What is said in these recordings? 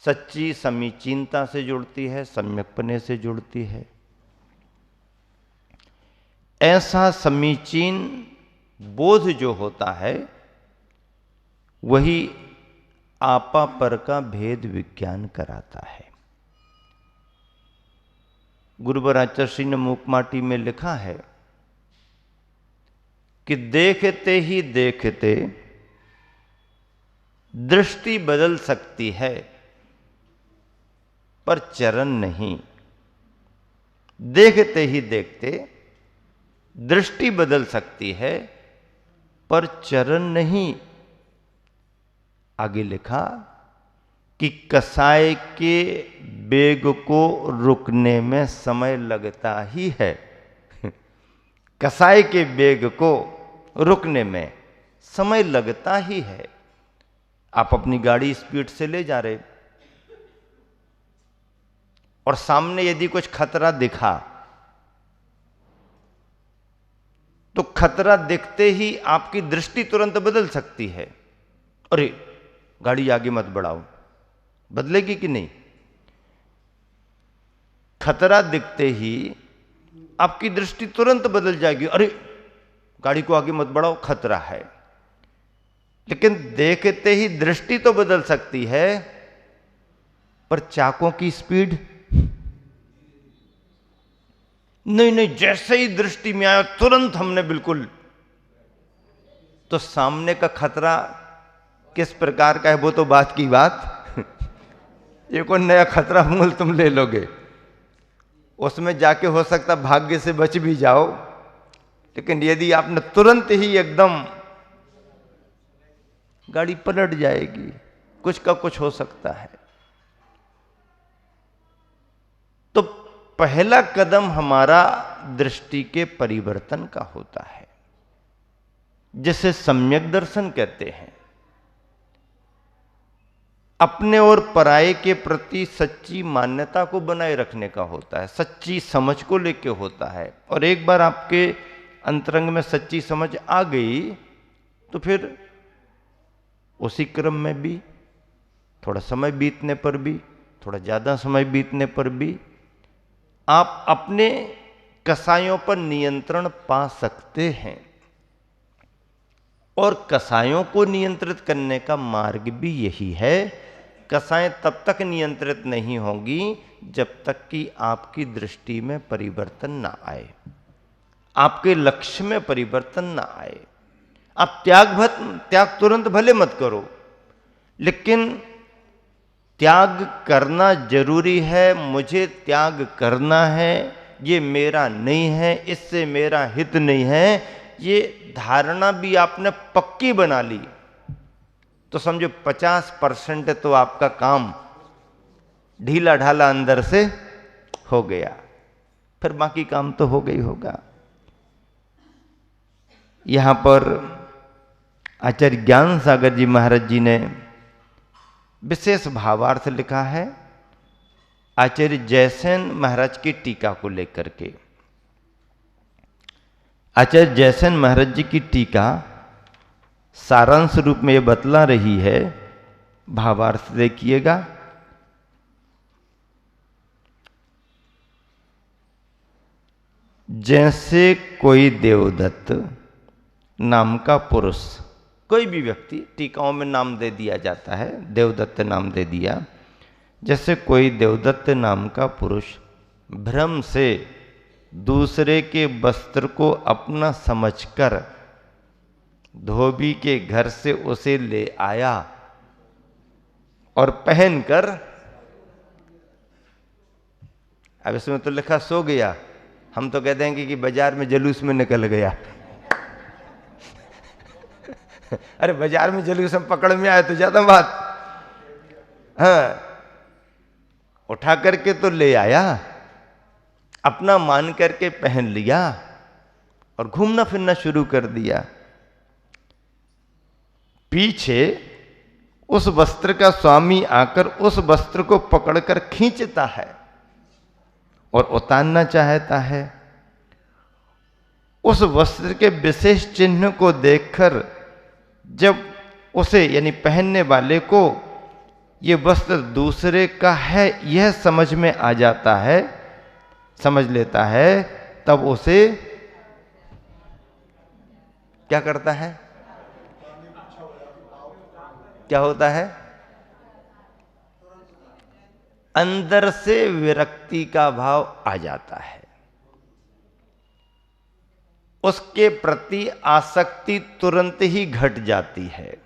सच्ची समीचीनता से जुड़ती है, सम्यकपने से जुड़ती है। ऐसा समीचीन बोध जो होता है वही आपा पर का भेद विज्ञान कराता है। गुरुवर आचार्य ने मूकमाटी में लिखा है कि देखते ही देखते दृष्टि बदल सकती है पर चरण नहीं। देखते ही देखते दृष्टि बदल सकती है पर चरण नहीं। आगे लिखा कि कसाई के वेग को रुकने में समय लगता ही है। कसाई के वेग को रुकने में समय लगता ही है। आप अपनी गाड़ी स्पीड से ले जा रहे और सामने यदि कुछ खतरा दिखा तो खतरा दिखते ही आपकी दृष्टि तुरंत बदल सकती है। अरे गाड़ी आगे मत बढ़ाओ, बदलेगी कि नहीं? खतरा दिखते ही आपकी दृष्टि तुरंत बदल जाएगी। अरे गाड़ी को आगे मत बढ़ाओ, खतरा है। लेकिन देखते ही दृष्टि तो बदल सकती है पर चाकों की स्पीड नहीं। जैसे ही दृष्टि में आया तुरंत हमने बिल्कुल। तो सामने का खतरा किस प्रकार का है वो तो बात की बात। ये कोई नया खतरा मूल तुम ले लोगे, उसमें जाके हो सकता भाग्य से बच भी जाओ। लेकिन यदि आपने तुरंत ही एकदम, गाड़ी पलट जाएगी, कुछ का कुछ हो सकता है। तो पहला कदम हमारा दृष्टि के परिवर्तन का होता है, जिसे सम्यक दर्शन कहते हैं। अपने और पराये के प्रति सच्ची मान्यता को बनाए रखने का होता है, सच्ची समझ को लेके होता है। और एक बार आपके अंतरंग में सच्ची समझ आ गई तो फिर उसी क्रम में भी थोड़ा समय बीतने पर भी, थोड़ा ज्यादा समय बीतने पर भी आप अपने कसायों पर नियंत्रण पा सकते हैं। और कसायों को नियंत्रित करने का मार्ग भी यही है। कसाएं तब तक नियंत्रित नहीं होंगी जब तक कि आपकी दृष्टि में परिवर्तन ना आए, आपके लक्ष्य में परिवर्तन ना आए। आप त्याग तुरंत भले मत करो, लेकिन त्याग करना जरूरी है। मुझे त्याग करना है, ये मेरा नहीं है, इससे मेरा हित नहीं है, ये धारणा भी आपने पक्की बना ली तो समझो 50% तो आपका काम ढीला ढाला अंदर से हो गया। फिर बाकी काम तो हो गई होगा। यहां पर आचार्य ज्ञान सागर जी महाराज जी ने विशेष भावार्थ लिखा है आचार्य जयसेन महाराज की टीका को लेकर के। आचार्य जयसेन महाराज जी की टीका सारांश रूप में यह बतला रही है, भावार्थ देखिएगा। जैसे कोई देवदत्त नाम का पुरुष, कोई भी व्यक्ति, टीकाओं में नाम दे दिया जाता है, देवदत्त नाम दे दिया। जैसे कोई देवदत्त नाम का पुरुष भ्रम से दूसरे के वस्त्र को अपना समझकर धोबी के घर से उसे ले आया और पहनकर, अब इसमें तो लिखा सो गया, हम तो कह देंगे कि बाजार में जुलूस में निकल गया। अरे बाजार में जुलूस में पकड़ में आया तो ज्यादा बात। हाँ, उठा करके तो ले आया, अपना मान करके पहन लिया और घूमना फिरना शुरू कर दिया। पीछे उस वस्त्र का स्वामी आकर उस वस्त्र को पकड़कर खींचता है और उतारना चाहता है। उस वस्त्र के विशेष चिन्ह को देखकर जब उसे यानी पहनने वाले को ये वस्त्र दूसरे का है यह समझ में आ जाता है, समझ लेता है, तब उसे क्या करता है? क्या होता है? अंदर से विरक्ति का भाव आ जाता है, उसके प्रति आसक्ति तुरंत ही घट जाती है।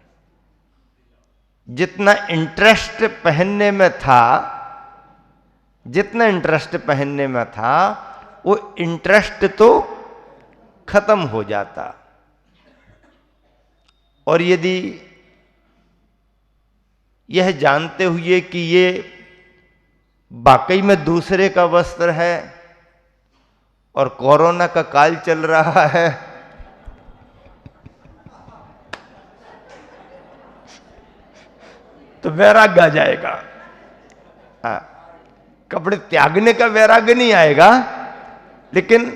जितना इंटरेस्ट पहनने में था, जितना इंटरेस्ट पहनने में था, वो इंटरेस्ट तो खत्म हो जाता। और यदि यह जानते हुए कि ये वाकई में दूसरे का वस्त्र है और कोरोना का काल चल रहा है, तो वैराग्य आ जाएगा। हाँ, कपड़े त्यागने का वैराग्य नहीं आएगा, लेकिन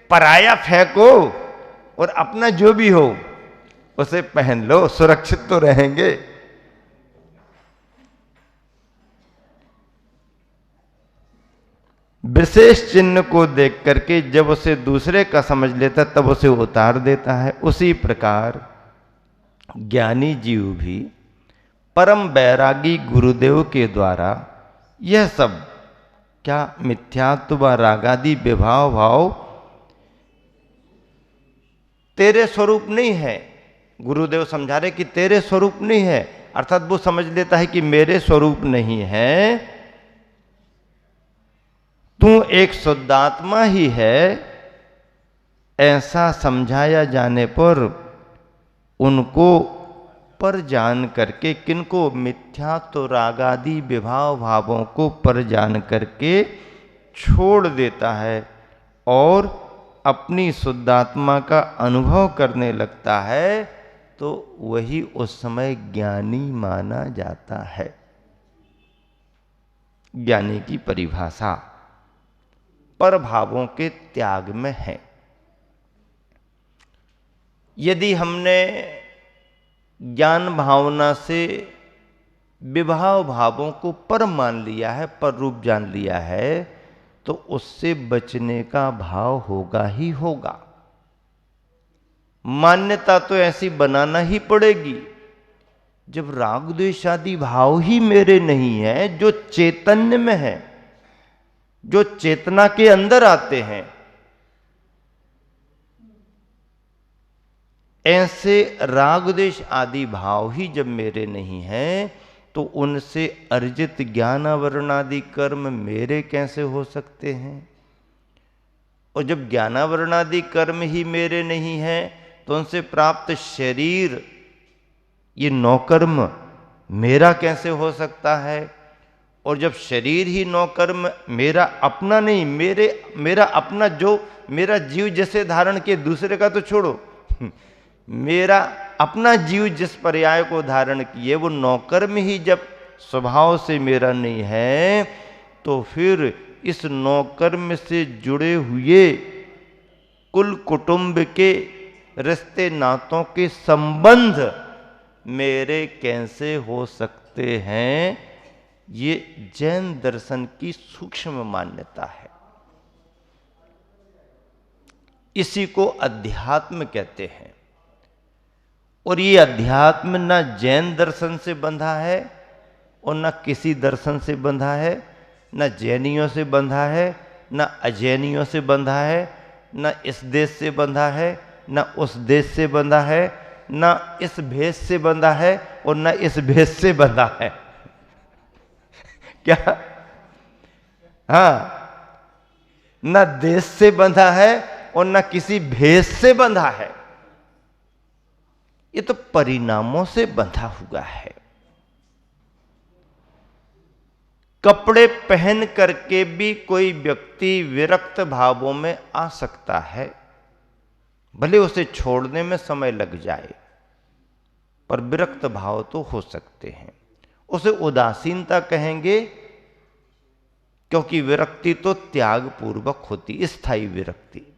पराया फेंको और अपना जो भी हो उसे पहन लो, सुरक्षित तो रहेंगे। विशेष चिन्ह को देख करके जब उसे दूसरे का समझ लेता तब उसे उतार देता है। उसी प्रकार ज्ञानी जीव भी परम वैरागी गुरुदेव के द्वारा यह सब क्या मिथ्यात्व व रागादि विभाव भाव तेरे स्वरूप नहीं है। गुरुदेव समझा रहे कि तेरे स्वरूप नहीं है, अर्थात वो समझ लेता है कि मेरे स्वरूप नहीं है, तू एक शुद्धात्मा ही है। ऐसा समझाया जाने पर उनको पर जान करके, किनको? मिथ्यात्व रागादि विभाव भावों को पर जान करके छोड़ देता है और अपनी शुद्धात्मा का अनुभव करने लगता है, तो वही उस समय ज्ञानी माना जाता है। ज्ञानी की परिभाषा पर भावों के त्याग में है। यदि हमने ज्ञान भावना से विभाव भावों को पर मान लिया है, पर रूप जान लिया है, तो उससे बचने का भाव होगा ही होगा। मान्यता तो ऐसी बनाना ही पड़ेगी। जब राग द्वेष आदि भाव ही मेरे नहीं है, जो चैतन्य में है, जो चेतना के अंदर आते हैं, ऐसे राग द्वेष आदि भाव ही जब मेरे नहीं हैं, तो उनसे अर्जित ज्ञानावरण आदि कर्म मेरे कैसे हो सकते हैं? और जब ज्ञानावरण आदि कर्म ही मेरे नहीं हैं, तो उनसे प्राप्त शरीर, ये नौकर्म मेरा कैसे हो सकता है? और जब शरीर ही नौकर्म मेरा अपना नहीं, मेरा अपना, जो मेरा जीव जैसे धारण किए, दूसरे का तो छोड़ो, मेरा अपना जीव जिस पर्याय को धारण किए वो नौकर्म ही जब स्वभाव से मेरा नहीं है, तो फिर इस नौकर्म से जुड़े हुए कुल कुटुंब के रिश्ते नातों के संबंध मेरे कैसे हो सकते हैं? ये जैन दर्शन की सूक्ष्म मान्यता है। इसी को अध्यात्म कहते हैं। और ये अध्यात्म न जैन दर्शन से बंधा है और न किसी दर्शन से बंधा है, न जैनियों से बंधा है, न अजैनियों से बंधा है, न इस देश से बंधा है, न उस देश से बंधा है, न इस भेष से बंधा है और न इस भेष से बंधा है। क्या? हाँ, न देश से बंधा है और न किसी भेष से बंधा है। ये तो परिणामों से बंधा हुआ है। कपड़े पहन करके भी कोई व्यक्ति विरक्त भावों में आ सकता है, भले उसे छोड़ने में समय लग जाए, पर विरक्त भाव तो हो सकते हैं। उसे उदासीनता कहेंगे, क्योंकि विरक्ति तो त्याग पूर्वक होती, स्थायी विरक्ति।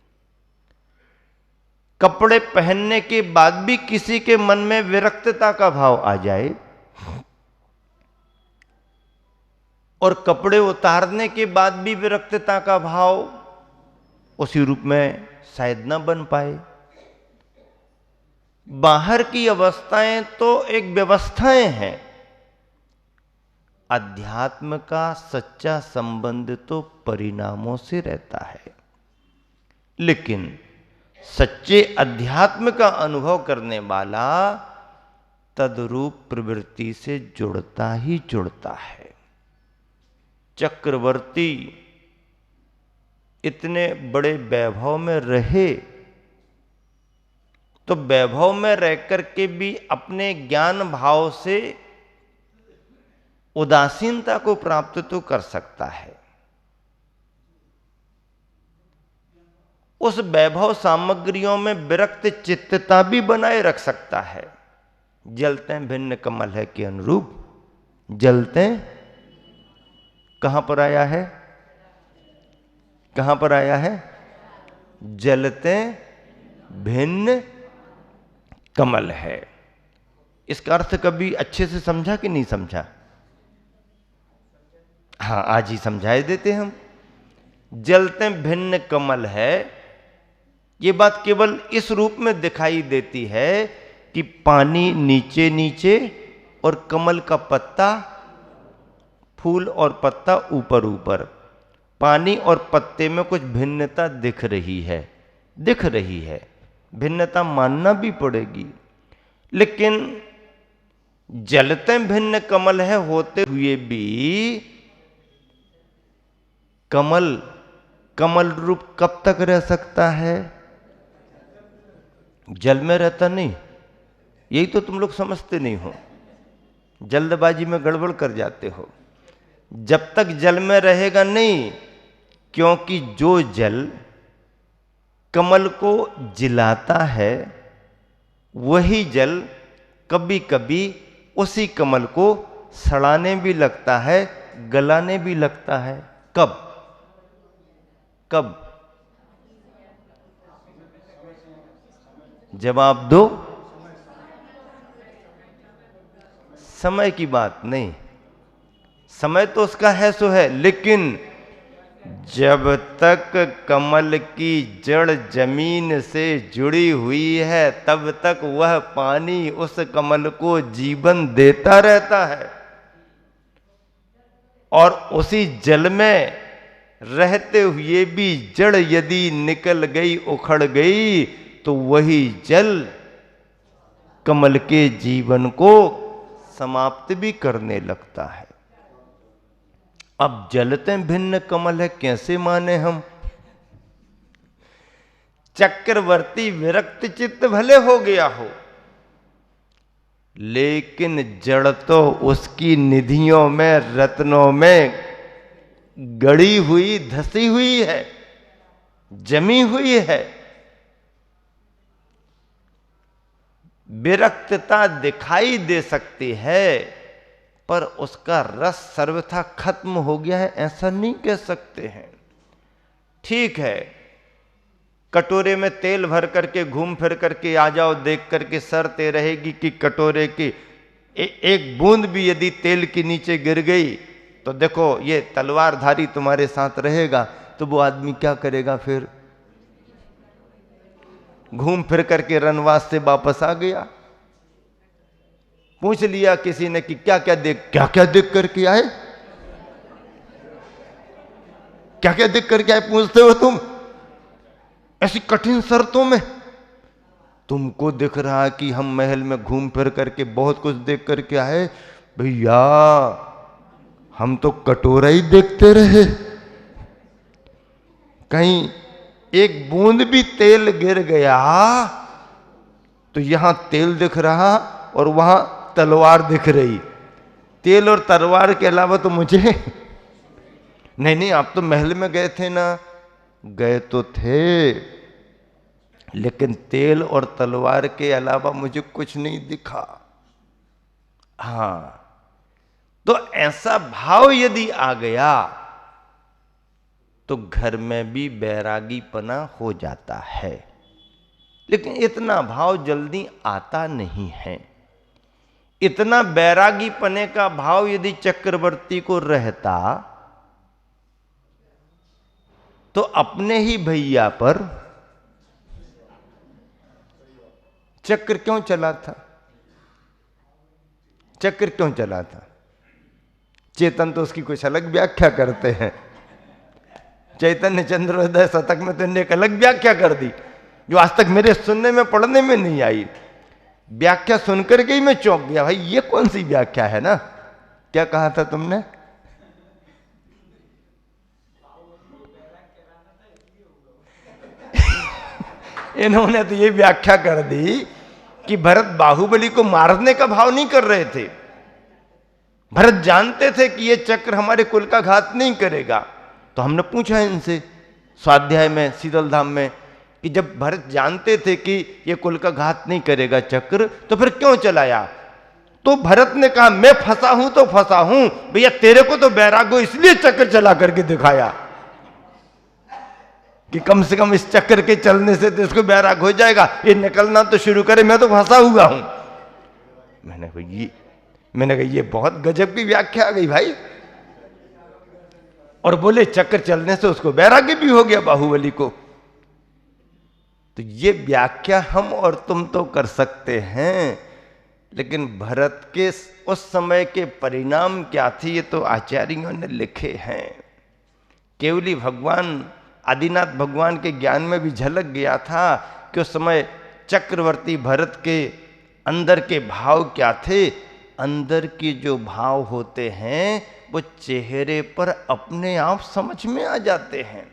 कपड़े पहनने के बाद भी किसी के मन में विरक्तता का भाव आ जाए, और कपड़े उतारने के बाद भी विरक्तता का भाव उसी रूप में शायद न बन पाए। बाहर की अवस्थाएं तो एक व्यवस्थाएं हैं, अध्यात्म का सच्चा संबंध तो परिणामों से रहता है। लेकिन सच्चे अध्यात्म का अनुभव करने वाला तद्रूप प्रवृत्ति से जुड़ता ही जुड़ता है। चक्रवर्ती इतने बड़े वैभव में रहे तो वैभव में रह करके भी अपने ज्ञान भाव से उदासीनता को प्राप्त तो कर सकता है। उस वैभव सामग्रियों में विरक्त चित्तता भी बनाए रख सकता है। जलते भिन्न कमल है के अनुरूप जलते कहां पर आया है, कहां पर आया है? जलते भिन्न कमल है। इसका अर्थ कभी अच्छे से समझा कि नहीं समझा? हाँ, आज ही समझाए देते हम। जलते भिन्न कमल है, ये बात केवल इस रूप में दिखाई देती है कि पानी नीचे नीचे और कमल का पत्ता, फूल और पत्ता ऊपर ऊपर। पानी और पत्ते में कुछ भिन्नता दिख रही है, दिख रही है, भिन्नता मानना भी पड़ेगी। लेकिन जलते भिन्न कमल है होते हुए भी कमल कमल रूप कब तक रह सकता है? जल में रहता नहीं। यही तो तुम लोग समझते नहीं हो, जल्दबाजी में गड़बड़ कर जाते हो। जब तक जल में रहेगा नहीं, क्योंकि जो जल कमल को जिलाता है वही जल कभी कभी उसी कमल को सड़ाने भी लगता है, गलाने भी लगता है। कब कब? जवाब दो। समय की बात नहीं, समय तो उसका है सो है, लेकिन जब तक कमल की जड़ जमीन से जुड़ी हुई है तब तक वह पानी उस कमल को जीवन देता रहता है। और उसी जल में रहते हुए भी जड़ यदि निकल गई, उखड़ गई, तो वही जल कमल के जीवन को समाप्त भी करने लगता है। अब जलते भिन्न कमल है कैसे माने हम? चक्रवर्ती विरक्त चित्त भले हो गया हो, लेकिन जड़ तो उसकी निधियों में, रत्नों में गड़ी हुई, धसी हुई है, जमी हुई है। विरक्तता दिखाई दे सकती है, पर उसका रस सर्वथा खत्म हो गया है ऐसा नहीं कह सकते हैं। ठीक है, कटोरे में तेल भर करके घूम फिर करके आ जाओ, देख करके शर्तें रहेगी कि कटोरे की एक बूंद भी यदि तेल के नीचे गिर गई तो देखो ये तलवारधारी तुम्हारे साथ रहेगा। तो वो आदमी क्या करेगा फिर? घूम फिर करके रनवास से वापस आ गया। पूछ लिया किसी ने कि क्या क्या देख करके आए, क्या क्या देख करके आए पूछते हो तुम ऐसी कठिन शर्तों में? तुमको दिख रहा है कि हम महल में घूम फिर करके बहुत कुछ देख करके आए। भैया हम तो कटोरा ही देखते रहे, कहीं एक बूंद भी तेल गिर गया तो यहां तेल दिख रहा और वहां तलवार दिख रही। तेल और तलवार के अलावा तो मुझे नहीं, आप तो महल में गए थे ना। गए तो थे, लेकिन तेल और तलवार के अलावा मुझे कुछ नहीं दिखा। हां, तो ऐसा भाव यदि आ गया तो घर में भी बैरागीपना हो जाता है। लेकिन इतना भाव जल्दी आता नहीं है। इतना बैरागी पने का भाव यदि चक्रवर्ती को रहता तो अपने ही भैया पर चक्र क्यों चला था? चक्र क्यों चला था? चेतन तो उसकी कुछ अलग व्याख्या करते हैं। चैतन्य चंद्रोदय शतक में तो इन्हें एक अलग व्याख्या कर दी जो आज तक मेरे सुनने में पढ़ने में नहीं आई। व्याख्या सुनकर के ही मैं चौंक गया, भाई ये कौन सी व्याख्या है ना? क्या कहा था तुमने? इन्होंने तो ये व्याख्या कर दी कि भरत बाहुबली को मारने का भाव नहीं कर रहे थे। भरत जानते थे कि ये चक्र हमारे कुल का घात नहीं करेगा। तो हमने पूछा इनसे स्वाध्याय में, शीतल धाम में, कि जब भरत जानते थे कि ये कुल का घात नहीं करेगा चक्र, तो फिर क्यों चलाया? तो भरत ने कहा मैं फंसा हूं तो फंसा हूं भैया, तेरे को तो बैराग हो इसलिए चक्र चला करके दिखाया कि कम से कम इस चक्र के चलने से तो इसको बैराग हो जाएगा, ये निकलना तो शुरू करे, मैं तो फंसा हुआ हूं। मैंने कहा ये बहुत गजब की व्याख्या आ गई भाई। और बोले चक्र चलने से उसको बैरागी भी हो गया बाहुबली को। तो ये व्याख्या हम और तुम तो कर सकते हैं, लेकिन भरत के उस समय के परिणाम क्या थे ये तो आचार्यों ने लिखे हैं। केवली भगवान आदिनाथ भगवान के ज्ञान में भी झलक गया था कि उस समय चक्रवर्ती भरत के अंदर के भाव क्या थे। अंदर के जो भाव होते हैं वो चेहरे पर अपने आप समझ में आ जाते हैं।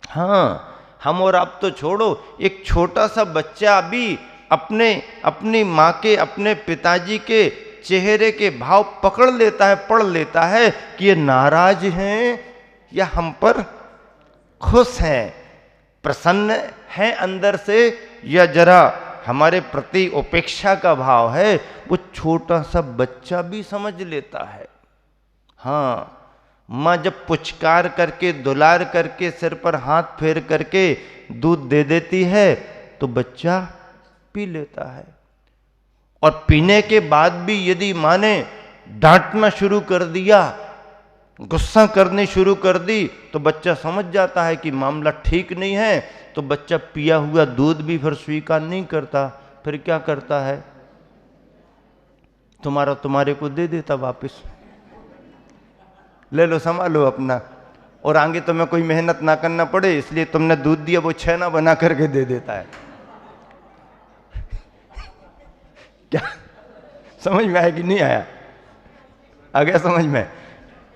हाँ, हम और आप तो छोड़ो, एक छोटा सा बच्चा भी अपनी माँ के, अपने पिताजी के चेहरे के भाव पकड़ लेता है, पढ़ लेता है कि ये नाराज हैं या हम पर खुश हैं, प्रसन्न हैं अंदर से, या जरा हमारे प्रति उपेक्षा का भाव है। वो छोटा सा बच्चा भी समझ लेता है। हाँ, माँ जब पुचकार करके, दुलार करके, सिर पर हाथ फेर करके दूध दे देती है तो बच्चा पी लेता है। और पीने के बाद भी यदि माँ ने डांटना शुरू कर दिया, गुस्सा करनी शुरू कर दी, तो बच्चा समझ जाता है कि मामला ठीक नहीं है। तो बच्चा पिया हुआ दूध भी फिर स्वीकार नहीं करता। फिर क्या करता है? तुम्हारे को दे देता वापस, ले लो संभालो अपना, और आगे तुम्हें कोई मेहनत ना करना पड़े इसलिए तुमने दूध दिया वो छेना बना करके दे देता है। क्या समझ में आया कि नहीं आया? आ गया समझ में?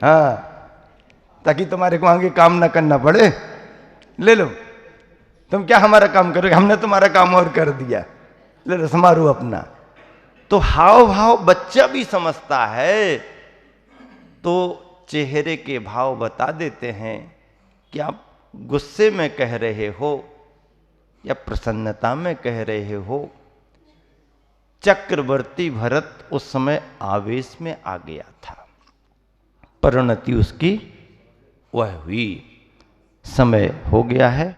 हाँ, ताकि तुम्हारे को आगे काम ना करना पड़े। ले लो, तुम क्या हमारा काम करोगे, हमने तुम्हारा काम और कर दिया, ले लो संभालो अपना। तो हाव भाव बच्चा भी समझता है। तो चेहरे के भाव बता देते हैं कि आप गुस्से में कह रहे हो या प्रसन्नता में कह रहे हो। चक्रवर्ती भरत उस समय आवेश में आ गया था, परिणति उसकी वह हुई। समय हो गया है।